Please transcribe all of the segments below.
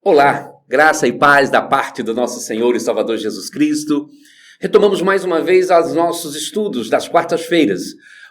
Olá, graça e paz da parte do nosso Senhor e Salvador Jesus Cristo. Retomamos mais uma vez os nossos estudos das quartas-feiras.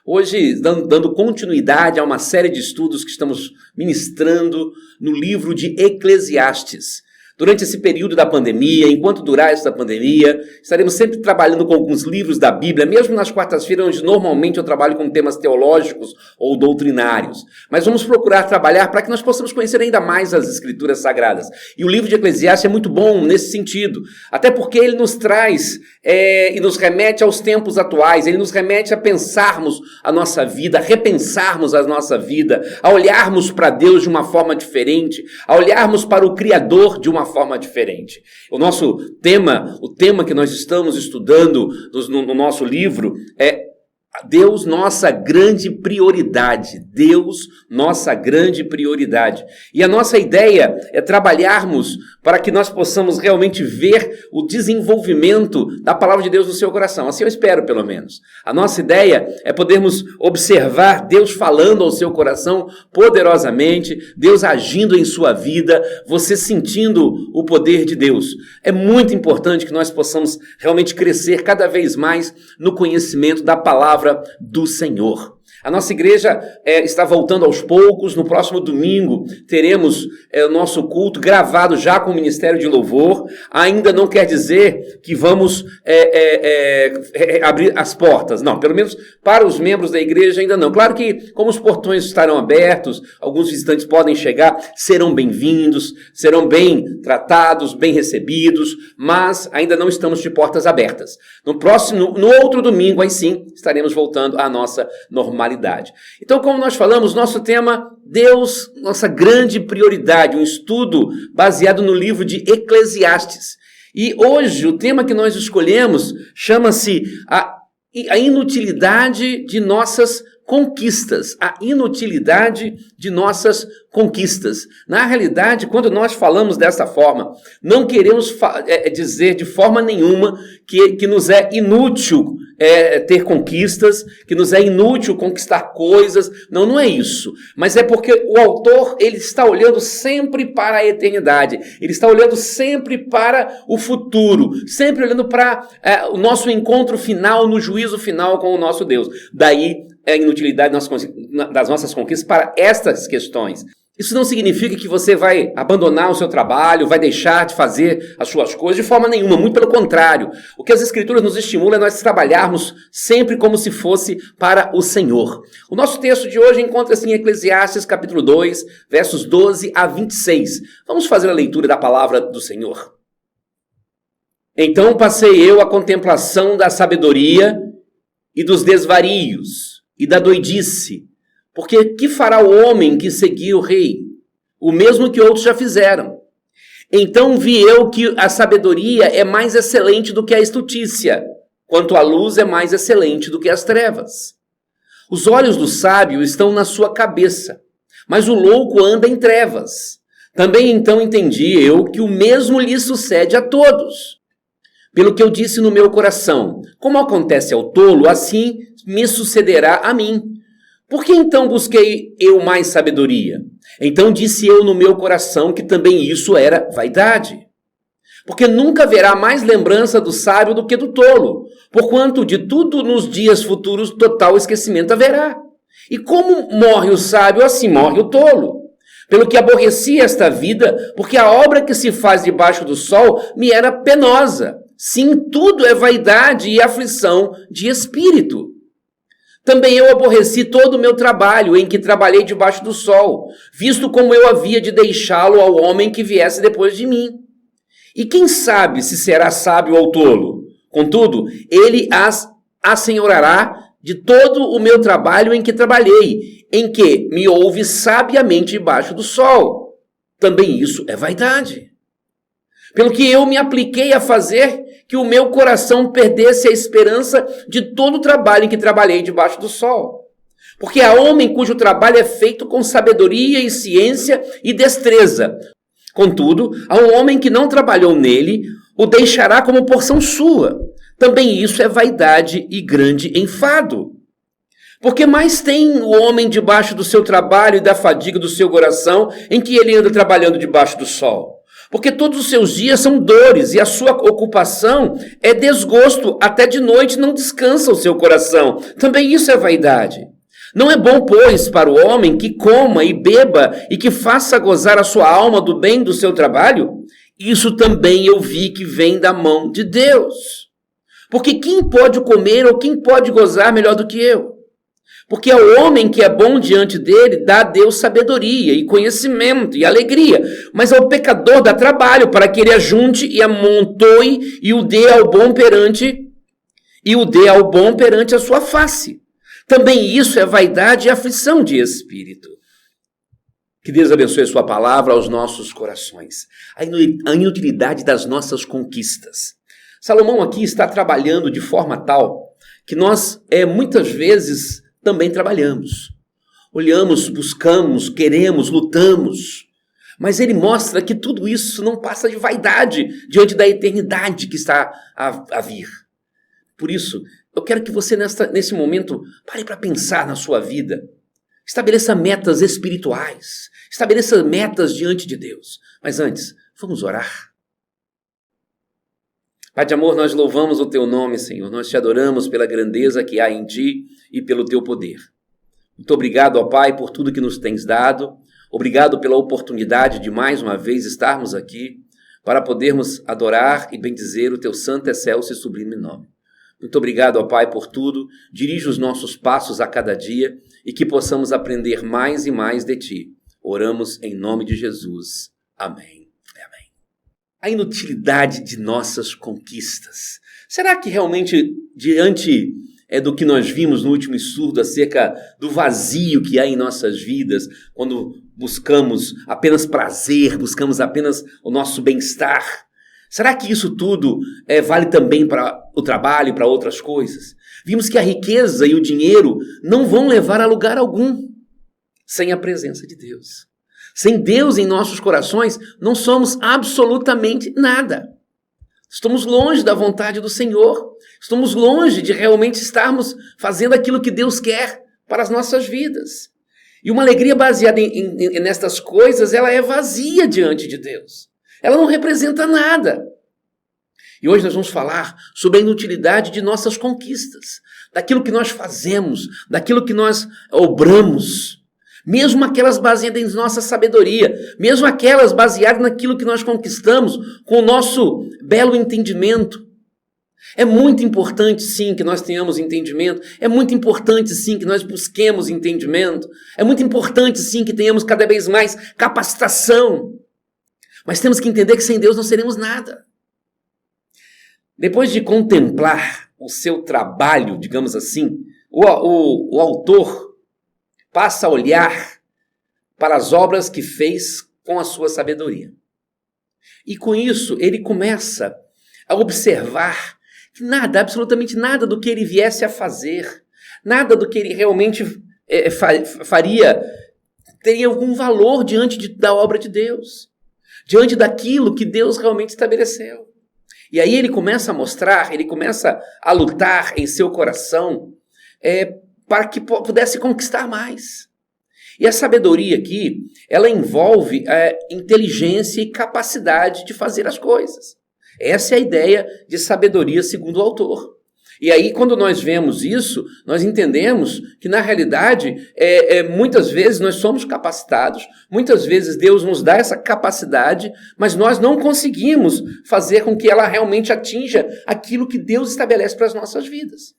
Hoje, dando continuidade a uma série de estudos que estamos ministrando no livro de Eclesiastes. Durante esse período da pandemia, enquanto durar essa pandemia, estaremos sempre trabalhando com alguns livros da Bíblia, mesmo nas quartas-feiras, onde normalmente eu trabalho com temas teológicos ou doutrinários. Mas vamos procurar trabalhar para que nós possamos conhecer ainda mais as Escrituras Sagradas. E o livro de Eclesiastes é muito bom nesse sentido, até porque ele nos traz e nos remete aos tempos atuais, ele nos remete a pensarmos a nossa vida, a repensarmos a nossa vida, a olharmos para Deus de uma forma diferente, a olharmos para o Criador de uma forma diferente. O nosso tema, o tema que nós estamos estudando no nosso livro é Deus, nossa grande prioridade. Deus, nossa grande prioridade. E a nossa ideia é trabalharmos para que nós possamos realmente ver o desenvolvimento da palavra de Deus no seu coração. Assim eu espero, pelo menos. A nossa ideia é podermos observar Deus falando ao seu coração poderosamente, Deus agindo em sua vida, você sentindo o poder de Deus. É muito importante que nós possamos realmente crescer cada vez mais no conhecimento da palavra do Senhor. A nossa igreja está voltando aos poucos. No próximo domingo teremos o nosso culto gravado já com o Ministério de Louvor. Ainda não quer dizer que vamos abrir as portas. Não, pelo menos para os membros da igreja ainda não. Claro que como os portões estarão abertos, alguns visitantes podem chegar, serão bem-vindos, serão bem tratados, bem recebidos, mas ainda não estamos de portas abertas. No outro domingo, aí sim, estaremos voltando à nossa normalidade. Então, como nós falamos, nosso tema, Deus, nossa grande prioridade, um estudo baseado no livro de Eclesiastes. E hoje, o tema que nós escolhemos chama-se a inutilidade de nossas conquistas. A inutilidade de nossas conquistas. Na realidade, quando nós falamos dessa forma, não queremos dizer de forma nenhuma que nos é inútil ter conquistas, que nos é inútil conquistar coisas. Não, não é isso. Mas é porque o autor, ele está olhando sempre para a eternidade. Ele está olhando sempre para o futuro. Sempre olhando para o nosso encontro final, no juízo final com o nosso Deus. Daí a inutilidade das nossas conquistas para estas questões. Isso não significa que você vai abandonar o seu trabalho, vai deixar de fazer as suas coisas de forma nenhuma, muito pelo contrário. O que as Escrituras nos estimulam é nós trabalharmos sempre como se fosse para o Senhor. O nosso texto de hoje encontra-se em Eclesiastes capítulo 2, versos 12 a 26. Vamos fazer a leitura da palavra do Senhor. Então passei eu a contemplação da sabedoria e dos desvarios e da doidice. Porque que fará o homem que seguir o rei? O mesmo que outros já fizeram. Então vi eu que a sabedoria é mais excelente do que a estultícia, quanto a luz é mais excelente do que as trevas. Os olhos do sábio estão na sua cabeça, mas o louco anda em trevas. Também então entendi eu que o mesmo lhe sucede a todos. Pelo que eu disse no meu coração, como acontece ao tolo, assim me sucederá a mim. Por que então busquei eu mais sabedoria? Então disse eu no meu coração que também isso era vaidade. Porque nunca haverá mais lembrança do sábio do que do tolo, porquanto de tudo nos dias futuros total esquecimento haverá. E como morre o sábio, assim morre o tolo. Pelo que aborreci esta vida, porque a obra que se faz debaixo do sol me era penosa. Sim, tudo é vaidade e aflição de espírito. Também eu aborreci todo o meu trabalho, em que trabalhei debaixo do sol, visto como eu havia de deixá-lo ao homem que viesse depois de mim. E quem sabe se será sábio ou tolo? Contudo, ele assenhorará de todo o meu trabalho em que trabalhei, em que me ouve sabiamente debaixo do sol. Também isso é vaidade. Pelo que eu me apliquei a fazer que o meu coração perdesse a esperança de todo o trabalho em que trabalhei debaixo do sol. Porque há homem cujo trabalho é feito com sabedoria e ciência e destreza. Contudo, há um homem que não trabalhou nele, o deixará como porção sua. Também isso é vaidade e grande enfado. Porque mais tem o homem debaixo do seu trabalho e da fadiga do seu coração, em que ele anda trabalhando debaixo do sol. Porque todos os seus dias são dores e a sua ocupação é desgosto. Até de noite não descansa o seu coração. Também isso é vaidade. Não é bom, pois, para o homem que coma e beba e que faça gozar a sua alma do bem do seu trabalho? Isso também eu vi que vem da mão de Deus. Porque quem pode comer ou quem pode gozar melhor do que eu? Porque ao homem que é bom diante dele, dá a Deus sabedoria e conhecimento e alegria. Mas ao pecador dá trabalho para que ele ajunte e amontoe e o dê ao bom perante a sua face. Também isso é vaidade e aflição de espírito. Que Deus abençoe a sua palavra aos nossos corações. A inutilidade das nossas conquistas. Salomão aqui está trabalhando de forma tal que nós muitas vezes também trabalhamos. Olhamos, buscamos, queremos, lutamos. Mas ele mostra que tudo isso não passa de vaidade diante da eternidade que está a vir. Por isso, eu quero que você nesse momento pare para pensar na sua vida. Estabeleça metas espirituais. Estabeleça metas diante de Deus. Mas antes, vamos orar. Pai de amor, nós louvamos o Teu nome, Senhor. Nós Te adoramos pela grandeza que há em Ti e pelo Teu poder. Muito obrigado, ó Pai, por tudo que nos tens dado. Obrigado pela oportunidade de mais uma vez estarmos aqui para podermos adorar e bendizer o Teu santo, excelso e sublime nome. Muito obrigado, ó Pai, por tudo. Dirige os nossos passos a cada dia e que possamos aprender mais e mais de Ti. Oramos em nome de Jesus. Amém. A inutilidade de nossas conquistas. Será que realmente, diante do que nós vimos no último estudo acerca do vazio que há em nossas vidas, quando buscamos apenas prazer, buscamos apenas o nosso bem-estar, será que isso tudo vale também para o trabalho e para outras coisas? Vimos que a riqueza e o dinheiro não vão levar a lugar algum sem a presença de Deus. Sem Deus em nossos corações, não somos absolutamente nada. Estamos longe da vontade do Senhor. Estamos longe de realmente estarmos fazendo aquilo que Deus quer para as nossas vidas. E uma alegria baseada nestas coisas, ela é vazia diante de Deus. Ela não representa nada. E hoje nós vamos falar sobre a inutilidade de nossas conquistas. Daquilo que nós fazemos, daquilo que nós obramos. Mesmo aquelas baseadas em nossa sabedoria, mesmo aquelas baseadas naquilo que nós conquistamos com o nosso belo entendimento. É muito importante, sim, que nós tenhamos entendimento. É muito importante, sim, que nós busquemos entendimento. É muito importante, sim, que tenhamos cada vez mais capacitação. Mas temos que entender que sem Deus não seremos nada. Depois de contemplar o seu trabalho, digamos assim, o autor passa a olhar para as obras que fez com a sua sabedoria. E com isso, ele começa a observar que nada, absolutamente nada do que ele viesse a fazer, nada do que ele realmente faria, teria algum valor diante da obra de Deus, diante daquilo que Deus realmente estabeleceu. E aí ele começa a mostrar, ele começa a lutar em seu coração para que pudesse conquistar mais. E a sabedoria aqui, ela envolve inteligência e capacidade de fazer as coisas. Essa é a ideia de sabedoria segundo o autor. E aí, quando nós vemos isso, nós entendemos que, na realidade, muitas vezes nós somos capacitados, muitas vezes Deus nos dá essa capacidade, mas nós não conseguimos fazer com que ela realmente atinja aquilo que Deus estabelece para as nossas vidas.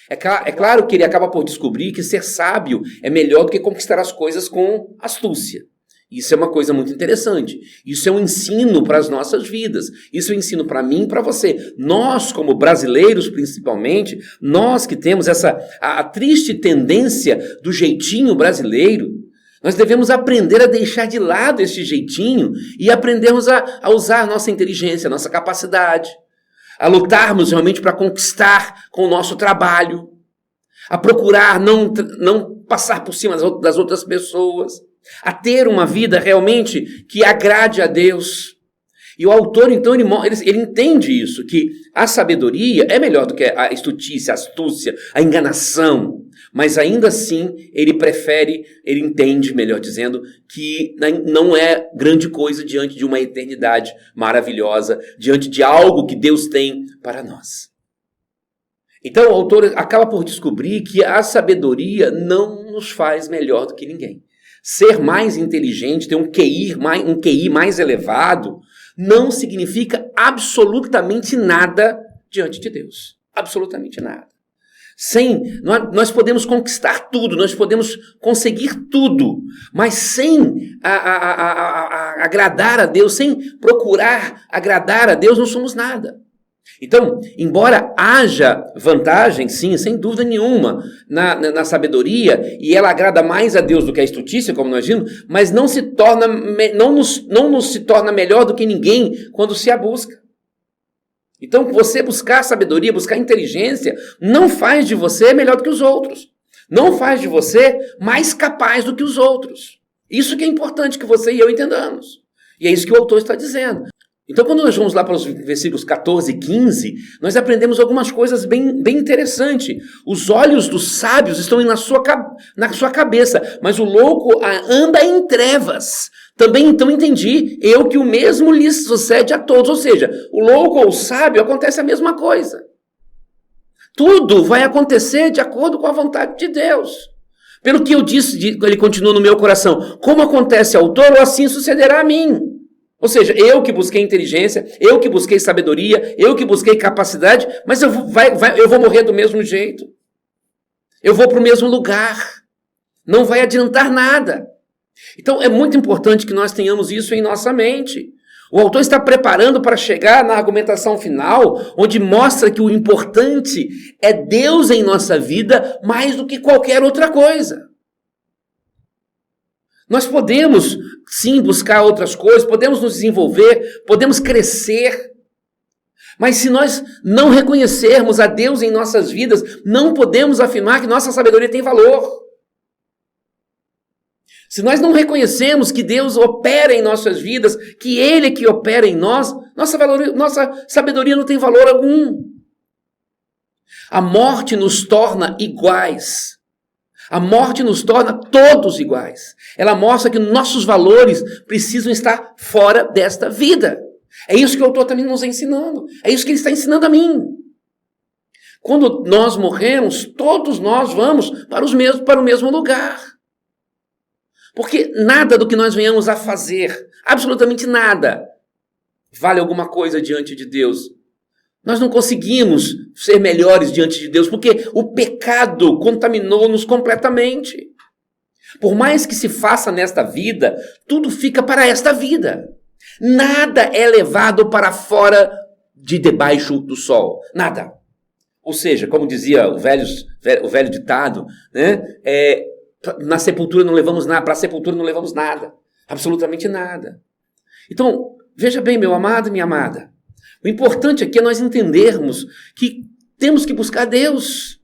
É claro que ele acaba por descobrir que ser sábio é melhor do que conquistar as coisas com astúcia. Isso é uma coisa muito interessante. Isso é um ensino para as nossas vidas. Isso é um ensino para mim e para você. Nós, como brasileiros principalmente, nós que temos a triste tendência do jeitinho brasileiro, nós devemos aprender a deixar de lado esse jeitinho e aprendermos a usar a nossa inteligência, a nossa capacidade, a lutarmos realmente para conquistar com o nosso trabalho, a procurar não passar por cima das outras pessoas, a ter uma vida realmente que agrade a Deus. E o autor, então, ele entende isso, que a sabedoria é melhor do que a estultícia, a astúcia, a enganação. mas ainda assim ele entende, melhor dizendo, que não é grande coisa diante de uma eternidade maravilhosa, diante de algo que Deus tem para nós. Então o autor acaba por descobrir que a sabedoria não nos faz melhor do que ninguém. Ser mais inteligente, ter um QI mais elevado, não significa absolutamente nada diante de Deus. Absolutamente nada. Nós podemos conquistar tudo, nós podemos conseguir tudo, mas sem agradar a Deus, sem procurar agradar a Deus, não somos nada. Então, embora haja vantagem, sim, sem dúvida nenhuma, na sabedoria, e ela agrada mais a Deus do que a estutícia, como nós vimos, mas não nos se torna melhor do que ninguém quando se a busca. Então, você buscar sabedoria, buscar inteligência, não faz de você melhor do que os outros. Não faz de você mais capaz do que os outros. Isso que é importante que você e eu entendamos. E é isso que o autor está dizendo. Então, quando nós vamos lá para os versículos 14 e 15, nós aprendemos algumas coisas bem interessantes. Os olhos dos sábios estão na sua cabeça, mas o louco anda em trevas. Também então entendi que o mesmo lhes sucede a todos. Ou seja, o louco ou o sábio acontece a mesma coisa. Tudo vai acontecer de acordo com a vontade de Deus. Pelo que eu disse, ele continua no meu coração, como acontece ao tolo, assim sucederá a mim. Ou seja, eu que busquei inteligência, eu que busquei sabedoria, eu que busquei capacidade, mas eu vou morrer do mesmo jeito. Eu vou para o mesmo lugar. Não vai adiantar nada. Então é muito importante que nós tenhamos isso em nossa mente. O autor está preparando para chegar na argumentação final, onde mostra que o importante é Deus em nossa vida mais do que qualquer outra coisa. Nós podemos, sim, buscar outras coisas, podemos nos desenvolver, podemos crescer, mas se nós não reconhecermos a Deus em nossas vidas, não podemos afirmar que nossa sabedoria tem valor. Se nós não reconhecemos que Deus opera em nossas vidas, que Ele é que opera em nós, nossa sabedoria não tem valor algum. A morte nos torna iguais. A morte nos torna todos iguais. Ela mostra que nossos valores precisam estar fora desta vida. É isso que o autor também nos ensinando. É isso que ele está ensinando a mim. Quando nós morremos, todos nós vamos para o mesmo lugar. Porque nada do que nós venhamos a fazer, absolutamente nada, vale alguma coisa diante de Deus. Nós não conseguimos ser melhores diante de Deus, porque o pecado contaminou-nos completamente. Por mais que se faça nesta vida, tudo fica para esta vida. Nada é levado para fora de debaixo do sol. Nada. Ou seja, como dizia o velho ditado, né? Na sepultura não levamos nada, para a sepultura não levamos nada. Absolutamente nada. Então, veja bem, meu amado e minha amada. O importante aqui é nós entendermos que temos que buscar Deus.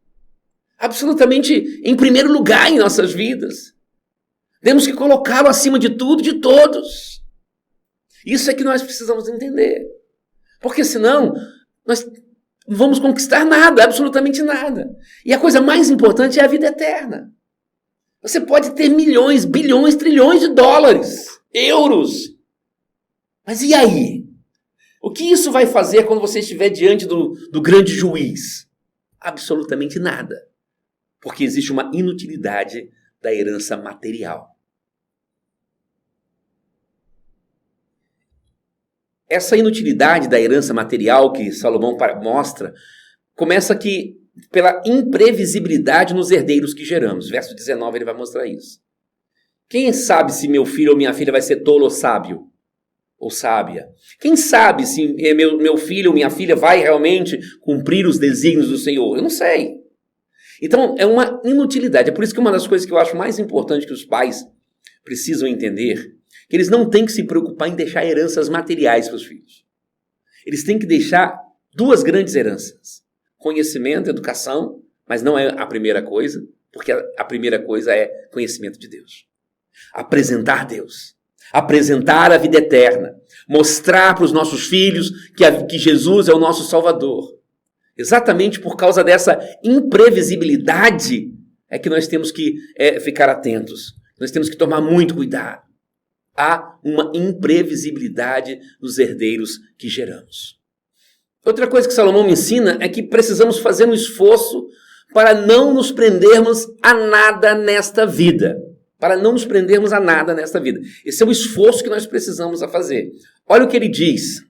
Absolutamente em primeiro lugar em nossas vidas. Temos que colocá-lo acima de tudo e de todos. Isso é que nós precisamos entender. Porque senão, nós não vamos conquistar nada, absolutamente nada. E a coisa mais importante é a vida eterna. Você pode ter milhões, bilhões, trilhões de dólares, euros. Mas e aí? O que isso vai fazer quando você estiver diante do grande juiz? Absolutamente nada. Porque existe uma inutilidade da herança material. Essa inutilidade da herança material que Salomão mostra, começa aqui pela imprevisibilidade nos herdeiros que geramos. Verso 19 ele vai mostrar isso. Quem sabe se meu filho ou minha filha vai ser tolo ou sábio? Ou sábia? Quem sabe se meu filho ou minha filha vai realmente cumprir os desígnios do Senhor? Eu não sei. Então é uma inutilidade. É por isso que uma das coisas que eu acho mais importante que os pais precisam entender, que eles não têm que se preocupar em deixar heranças materiais para os filhos. Eles têm que deixar duas grandes heranças. Conhecimento, educação, mas não é a primeira coisa, porque a primeira coisa é conhecimento de Deus. Apresentar Deus. Apresentar a vida eterna. Mostrar para os nossos filhos que Jesus é o nosso Salvador. Exatamente por causa dessa imprevisibilidade, é que nós temos que ficar atentos. Nós temos que tomar muito cuidado. Há uma imprevisibilidade dos herdeiros que geramos. Outra coisa que Salomão me ensina é que precisamos fazer um esforço para não nos prendermos a nada nesta vida. Para não nos prendermos a nada nesta vida. Esse é o esforço que nós precisamos a fazer. Olha o que ele diz.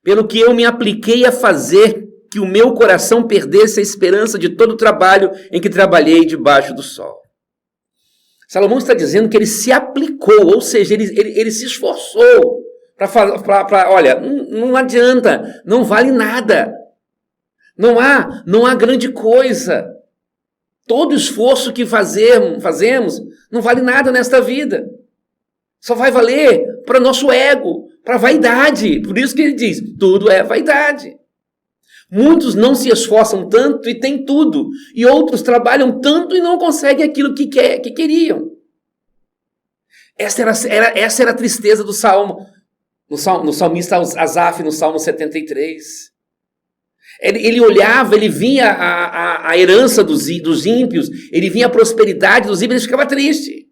Pelo que eu me apliquei a fazer que o meu coração perdesse a esperança de todo o trabalho em que trabalhei debaixo do sol. Salomão está dizendo que ele se aplicou, ou seja, ele se esforçou para olha, não adianta, não vale nada. Não há grande coisa. Todo esforço que fazemos não vale nada nesta vida. Só vai valer para nosso ego, para a vaidade. Por isso que ele diz, tudo é vaidade. Muitos não se esforçam tanto e têm tudo. E outros trabalham tanto e não conseguem aquilo que queriam. Essa era a tristeza do Salmo. No salmista Asaf, no Salmo 73. Ele olhava, ele via a herança dos ímpios, ele via a prosperidade dos ímpios, ele ficava triste.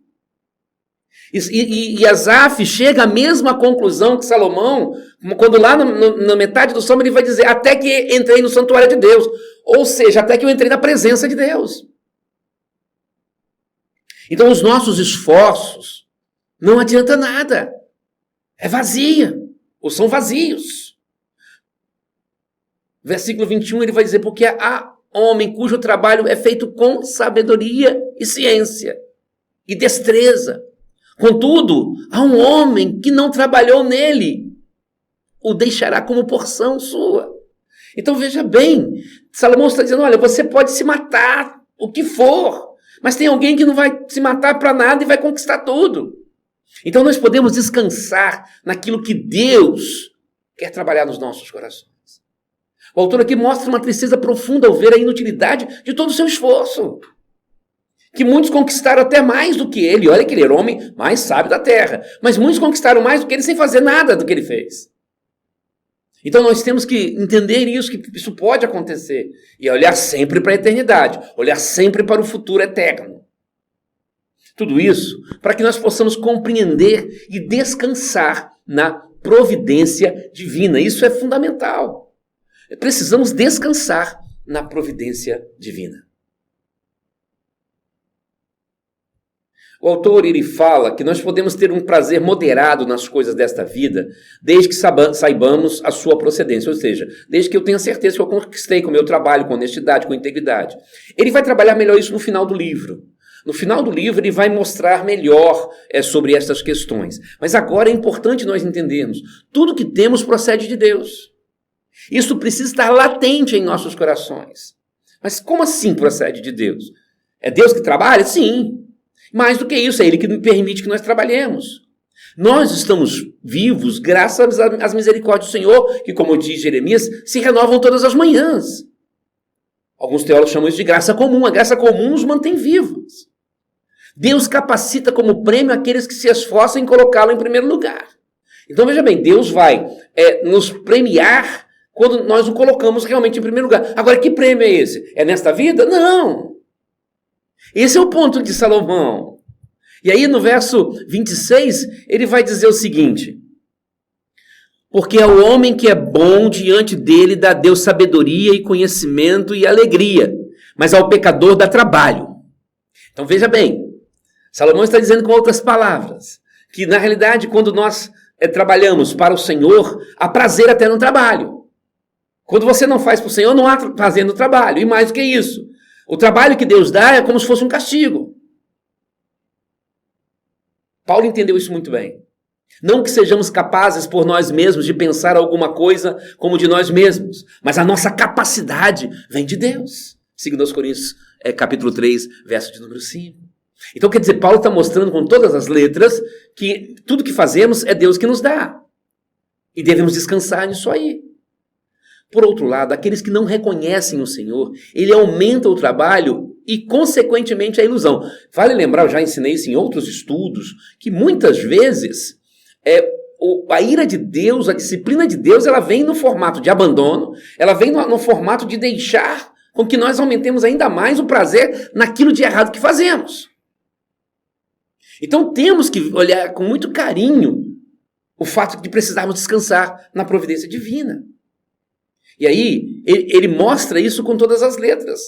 E Asaf chega à mesma conclusão que Salomão, quando lá na metade do Salmo ele vai dizer, até que entrei no santuário de Deus. Ou seja, até que eu entrei na presença de Deus. Então os nossos esforços não adianta nada. É vazia, ou são vazios. Versículo 21, ele vai dizer, porque há homem cujo trabalho é feito com sabedoria e ciência e destreza. Contudo, há um homem que não trabalhou nele, o deixará como porção sua. Então veja bem, Salomão está dizendo, olha, você pode se matar, o que for, mas tem alguém que não vai se matar para nada e vai conquistar tudo. Então nós podemos descansar naquilo que Deus quer trabalhar nos nossos corações. O autor aqui mostra uma tristeza profunda ao ver a inutilidade de todo o seu esforço. Que muitos conquistaram até mais do que ele. Olha que ele era o homem mais sábio da terra. Mas muitos conquistaram mais do que ele sem fazer nada do que ele fez. Então nós temos que entender isso, que isso pode acontecer. E olhar sempre para a eternidade. Olhar sempre para o futuro eterno. Tudo isso para que nós possamos compreender e descansar na providência divina. Isso é fundamental. Precisamos descansar na providência divina. O autor, ele fala que nós podemos ter um prazer moderado nas coisas desta vida, desde que saibamos a sua procedência, ou seja, desde que eu tenha certeza que eu conquistei com o meu trabalho, com honestidade, com integridade. Ele vai trabalhar melhor isso no final do livro. No final do livro, ele vai mostrar melhor sobre estas questões. Mas agora é importante nós entendermos, tudo que temos procede de Deus. Isso precisa estar latente em nossos corações. Mas como assim procede de Deus? É Deus que trabalha? Sim. Mais do que isso, é Ele que permite que nós trabalhemos. Nós estamos vivos graças às misericórdias do Senhor, que, como diz Jeremias, se renovam todas as manhãs. Alguns teólogos chamam isso de graça comum. A graça comum nos mantém vivos. Deus capacita como prêmio aqueles que se esforçam em colocá-lo em primeiro lugar. Então veja bem, Deus vai nos premiar quando nós o colocamos realmente em primeiro lugar. Agora, que prêmio é esse? É nesta vida? Não! Esse é o ponto de Salomão. E aí no verso 26, ele vai dizer o seguinte: porque ao homem que é bom diante dele dá Deus sabedoria e conhecimento e alegria, mas ao pecador dá trabalho. Então veja bem, Salomão está dizendo com outras palavras, que na realidade quando nós trabalhamos para o Senhor, há prazer até no trabalho. Quando você não faz para o Senhor, não há prazer no trabalho. E mais do que isso, o trabalho que Deus dá é como se fosse um castigo. Paulo entendeu isso muito bem. Não que sejamos capazes por nós mesmos de pensar alguma coisa como de nós mesmos, mas a nossa capacidade vem de Deus. Segundo aos Coríntios, capítulo 3, verso de número 5. Então quer dizer, Paulo está mostrando com todas as letras que tudo que fazemos é Deus que nos dá. E devemos descansar nisso aí. Por outro lado, aqueles que não reconhecem o Senhor, ele aumenta o trabalho e, consequentemente, a ilusão. Vale lembrar, eu já ensinei isso em outros estudos, que muitas vezes a ira de Deus, a disciplina de Deus, ela vem no formato de abandono, ela vem no formato de deixar com que nós aumentemos ainda mais o prazer naquilo de errado que fazemos. Então temos que olhar com muito carinho o fato de precisarmos descansar na providência divina. E aí, ele mostra isso com todas as letras,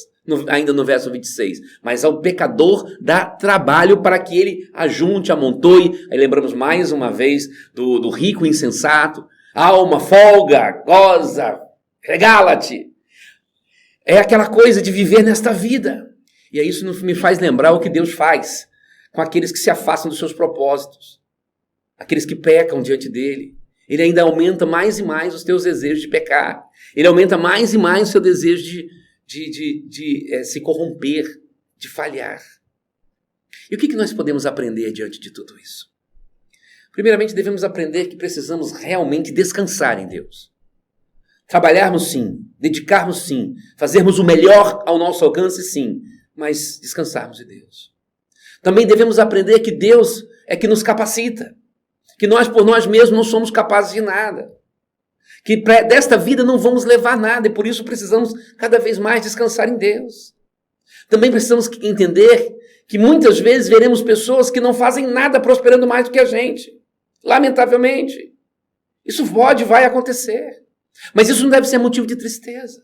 ainda no verso 26. Mas ao pecador dá trabalho para que ele ajunte, amontoe. Aí lembramos mais uma vez do rico insensato. Alma, folga, goza, regala-te. É aquela coisa de viver nesta vida. E aí isso me faz lembrar o que Deus faz com aqueles que se afastam dos seus propósitos. Aqueles que pecam diante dele. Ele ainda aumenta mais e mais os teus desejos de pecar. Ele aumenta mais e mais o seu desejo de se corromper, de falhar. E o que nós podemos aprender diante de tudo isso? Primeiramente, devemos aprender que precisamos realmente descansar em Deus. Trabalharmos sim, dedicarmos sim, fazermos o melhor ao nosso alcance sim, mas descansarmos em Deus. Também devemos aprender que Deus é que nos capacita. Que nós por nós mesmos não somos capazes de nada. Que desta vida não vamos levar nada e por isso precisamos cada vez mais descansar em Deus. Também precisamos entender que muitas vezes veremos pessoas que não fazem nada prosperando mais do que a gente. Lamentavelmente. Isso pode e vai acontecer. Mas isso não deve ser motivo de tristeza.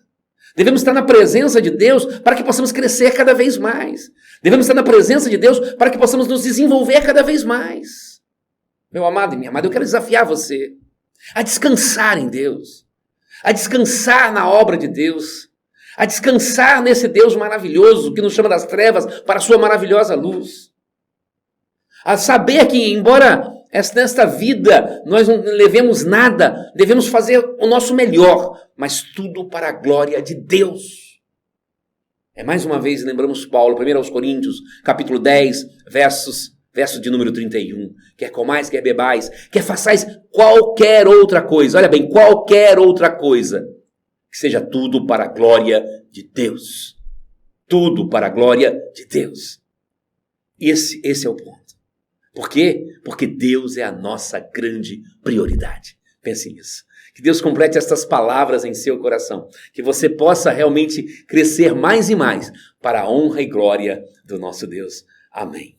Devemos estar na presença de Deus para que possamos crescer cada vez mais. Devemos estar na presença de Deus para que possamos nos desenvolver cada vez mais. Meu amado e minha amada, eu quero desafiar você a descansar em Deus, a descansar na obra de Deus, a descansar nesse Deus maravilhoso que nos chama das trevas para a sua maravilhosa luz. A saber que, embora nesta vida nós não levemos nada, devemos fazer o nosso melhor, mas tudo para a glória de Deus. Mais uma vez, lembramos Paulo, 1 aos Coríntios, capítulo 10, verso de número 31. Quer comais, quer bebais, quer façais qualquer outra coisa. Olha bem, qualquer outra coisa. Que seja tudo para a glória de Deus. Tudo para a glória de Deus. Esse é o ponto. Por quê? Porque Deus é a nossa grande prioridade. Pense nisso. Que Deus complete estas palavras em seu coração. Que você possa realmente crescer mais e mais para a honra e glória do nosso Deus. Amém.